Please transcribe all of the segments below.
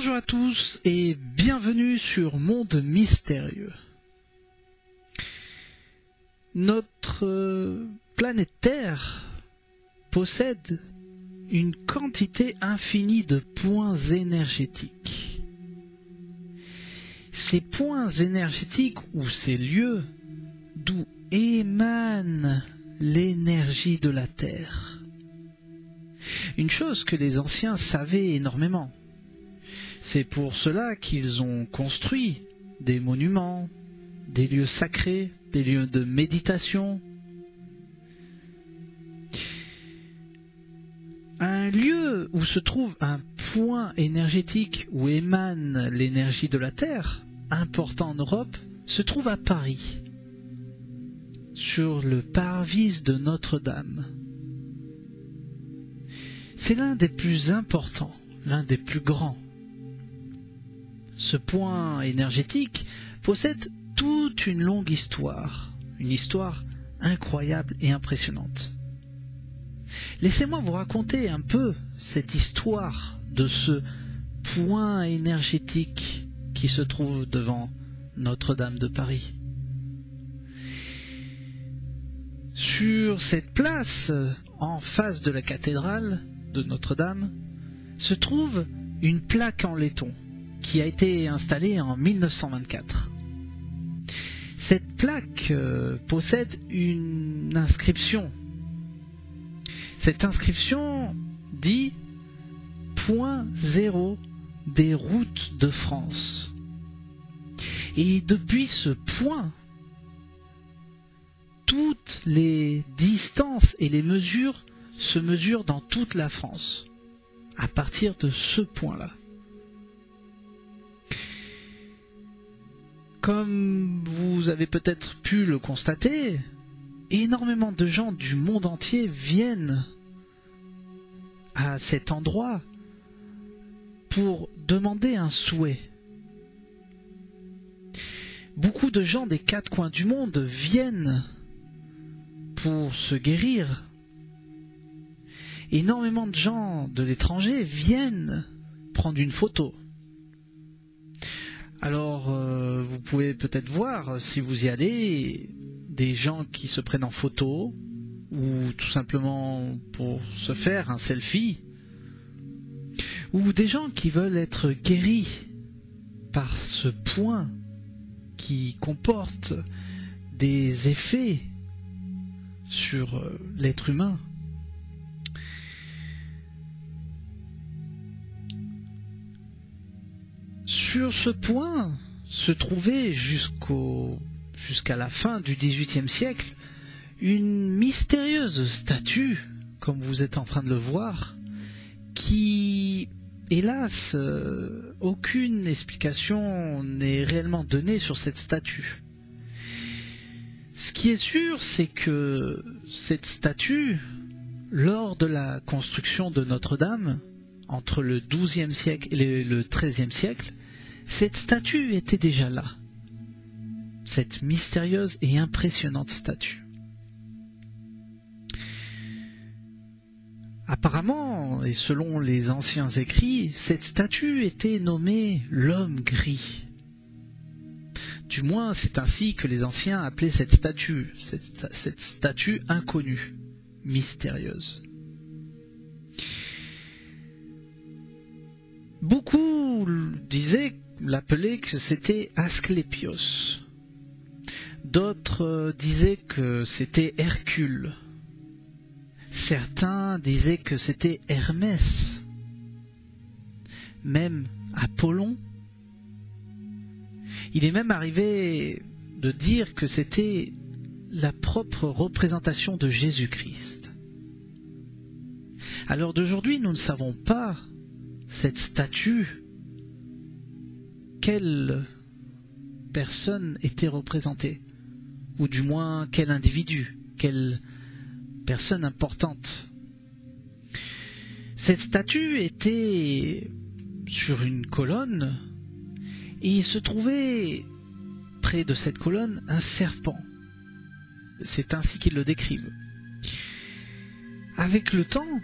Bonjour à tous et bienvenue sur Monde Mystérieux. Notre planète Terre possède une quantité infinie de points énergétiques. Ces points énergétiques ou ces lieux d'où émane l'énergie de la Terre. Une chose que les anciens savaient énormément. C'est pour cela qu'ils ont construit des monuments, des lieux sacrés, des lieux de méditation. Un lieu où se trouve un point énergétique où émane l'énergie de la Terre, important en Europe, se trouve à Paris, sur le parvis de Notre-Dame. C'est l'un des plus importants, l'un des plus grands. Ce point énergétique possède toute une longue histoire, une histoire incroyable et impressionnante. Laissez-moi vous raconter un peu cette histoire de ce point énergétique qui se trouve devant Notre-Dame de Paris. Sur cette place, en face de la cathédrale de Notre-Dame, se trouve une plaque en laiton qui a été installée en 1924. Cette plaque possède une inscription. Cette inscription dit « Point zéro des routes de France ». Et depuis ce point, toutes les distances et les mesures se mesurent dans toute la France, à partir de ce point-là. Comme vous avez peut-être pu le constater, énormément de gens du monde entier viennent à cet endroit pour demander un souhait. Beaucoup de gens des quatre coins du monde viennent pour se guérir. Énormément de gens de l'étranger viennent prendre une photo. Alors, vous pouvez peut-être voir, si vous y allez, des gens qui se prennent en photo, ou tout simplement pour se faire un selfie, ou des gens qui veulent être guéris par ce point qui comporte des effets sur l'être humain. Sur ce point se trouvait jusqu'à la fin du XVIIIe siècle une mystérieuse statue, comme vous êtes en train de le voir, qui, hélas, aucune explication n'est réellement donnée sur cette statue. Ce qui est sûr, c'est que cette statue, lors de la construction de Notre-Dame, entre le XIIe siècle et le XIIIe siècle, cette statue était déjà là. Cette mystérieuse et impressionnante statue. Apparemment, et selon les anciens écrits, cette statue était nommée l'homme gris. Du moins, c'est ainsi que les anciens appelaient cette statue inconnue, mystérieuse. Beaucoup l'appelaient que c'était Asclépios. D'autres disaient que c'était Hercule. Certains disaient que c'était Hermès. Même Apollon. Il est même arrivé de dire que c'était la propre représentation de Jésus-Christ. À l'heure d'aujourd'hui, nous ne savons pas cette statue, quelle personne était représentée, ou du moins quel individu, quelle personne importante. Cette statue était sur une colonne, et il se trouvait près de cette colonne un serpent. C'est ainsi qu'ils le décrivent. Avec le temps,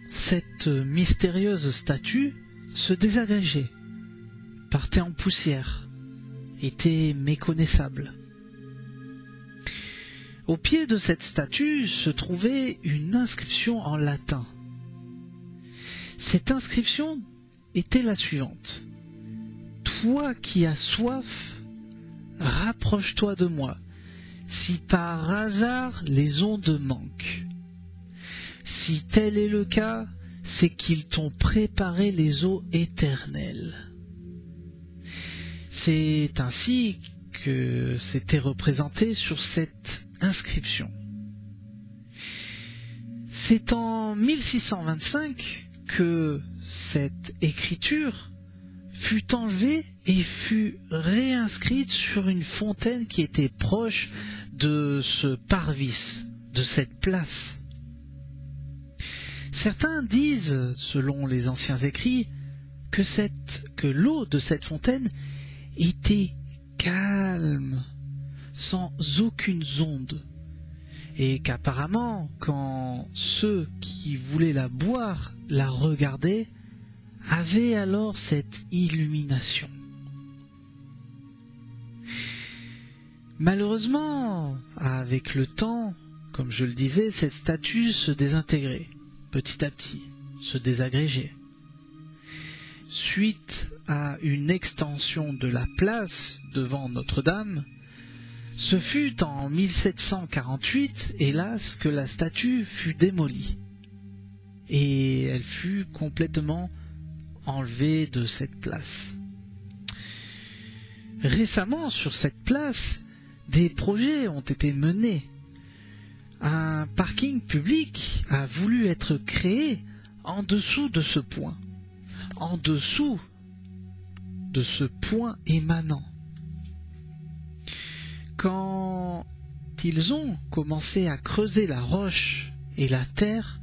cette mystérieuse statue se désagrégeait partait en poussière, était méconnaissable. Au pied de cette statue se trouvait une inscription en latin. Cette inscription était la suivante. « Toi qui as soif, rapproche-toi de moi, si par hasard les ondes manquent. Si tel est le cas, c'est qu'ils t'ont préparé les eaux éternelles. » C'est ainsi que c'était représenté sur cette inscription. C'est en 1625 que cette écriture fut enlevée et fut réinscrite sur une fontaine qui était proche de ce parvis, de cette place. Certains disent, selon les anciens écrits, que l'eau de cette fontaine était calme, sans aucune onde, et qu'apparemment, quand ceux qui voulaient la boire la regardaient, avaient alors cette illumination. Malheureusement, avec le temps, comme je le disais, cette statue se désintégrait, petit à petit, se désagrégeait. Suite à une extension de la place devant Notre-Dame, ce fut en 1748, hélas, que la statue fut démolie et elle fut complètement enlevée de cette place. Récemment, sur cette place, des projets ont été menés. Un parking public a voulu être créé en dessous de ce point, en dessous de ce point émanant. Quand ils ont commencé à creuser la roche et la terre,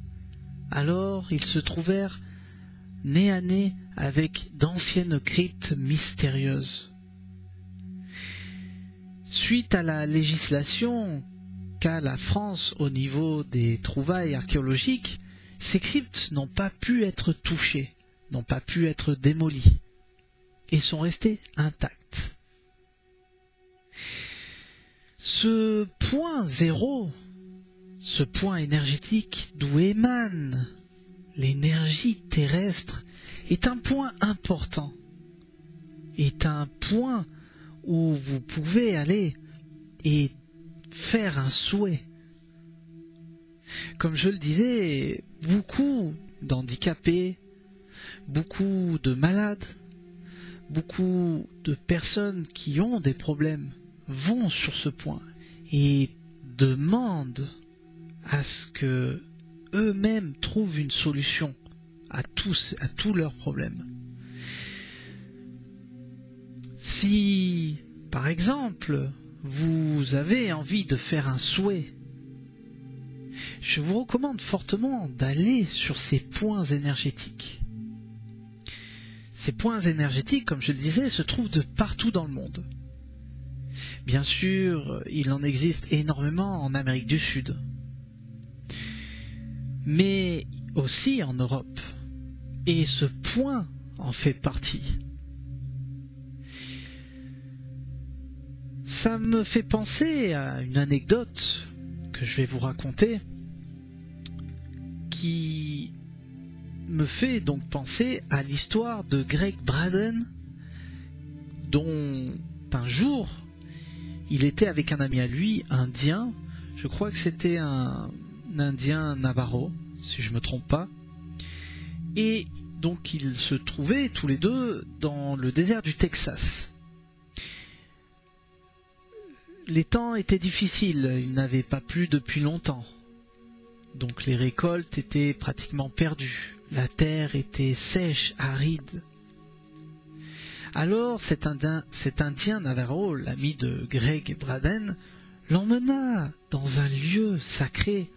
alors ils se trouvèrent nez à nez avec d'anciennes cryptes mystérieuses. Suite à la législation qu'a la France au niveau des trouvailles archéologiques, ces cryptes n'ont pas pu être touchées, n'ont pas pu être démolies et sont restées intactes. Ce point zéro, ce point énergétique d'où émane l'énergie terrestre, est un point important, est un point où vous pouvez aller et faire un souhait. Comme je le disais, beaucoup d'handicapés, beaucoup de malades, beaucoup de personnes qui ont des problèmes vont sur ce point et demandent à ce que eux-mêmes trouvent une solution à tous leurs problèmes. Si, par exemple, vous avez envie de faire un souhait, je vous recommande fortement d'aller sur ces points énergétiques. Ces points énergétiques, comme je le disais, se trouvent de partout dans le monde. Bien sûr, il en existe énormément en Amérique du Sud, mais aussi en Europe. Et ce point en fait partie. Ça me fait penser à une anecdote que je vais vous raconter, qui me fait donc penser à l'histoire de Greg Braden, dont un jour il était avec un ami à lui, indien. Je crois que c'était un indien Navajo, si je ne me trompe pas. Et donc ils se trouvaient tous les deux dans le désert du Texas. Les temps étaient difficiles, il n'avait pas plu depuis longtemps. Donc les récoltes étaient pratiquement perdues. La terre était sèche, aride. Alors cet indien Navajo, l'ami de Greg Braden, l'emmena dans un lieu sacré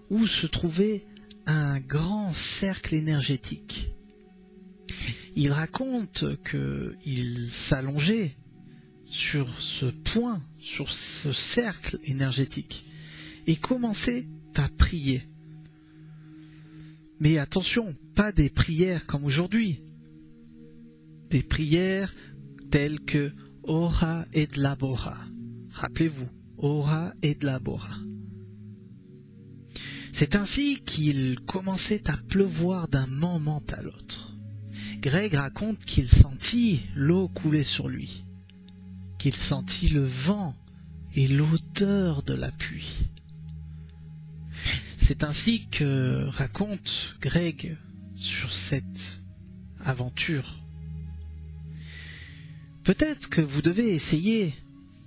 où se trouvait un grand cercle énergétique. Il raconte qu'il s'allongeait sur ce point, sur ce cercle énergétique, et commençait à prier. Mais attention, pas des prières comme aujourd'hui, des prières tels que Ora et Labora. Rappelez-vous, Ora et Labora. C'est ainsi qu'il commençait à pleuvoir d'un moment à l'autre. Greg raconte qu'il sentit l'eau couler sur lui, qu'il sentit le vent et l'odeur de la pluie. C'est ainsi que raconte Greg sur cette aventure. Peut-être que vous devez essayer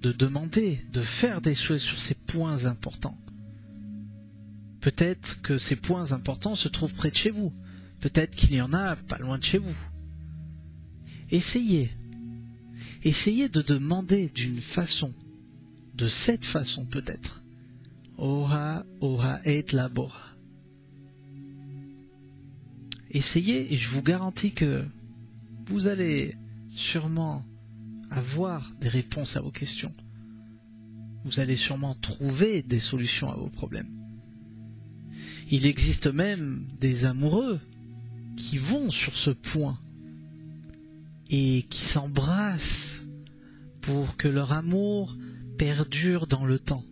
de demander, de faire des souhaits sur ces points importants. Peut-être que ces points importants se trouvent près de chez vous. Peut-être qu'il y en a pas loin de chez vous. Essayez. Essayez de demander d'une façon, de cette façon peut-être. Ora, ora et labora. Essayez et je vous garantis que vous allez sûrement avoir des réponses à vos questions. Vous allez sûrement trouver des solutions à vos problèmes. Il existe même des amoureux qui vont sur ce point et qui s'embrassent pour que leur amour perdure dans le temps.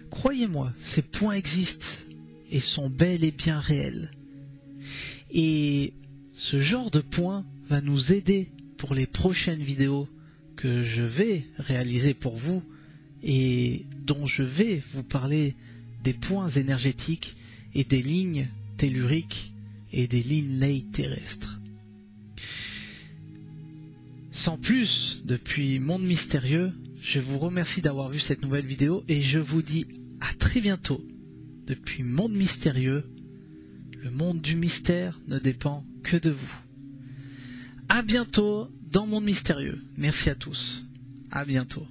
Croyez-moi, ces points existent et sont bel et bien réels. Et ce genre de points va nous aider pour les prochaines vidéos que je vais réaliser pour vous et dont je vais vous parler des points énergétiques et des lignes telluriques et des lignes ley terrestres. Sans plus, depuis Monde Mystérieux, je vous remercie d'avoir vu cette nouvelle vidéo et je vous dis à très bientôt. Depuis Monde Mystérieux, le monde du mystère ne dépend que de vous. À bientôt dans Monde Mystérieux. Merci à tous. À bientôt.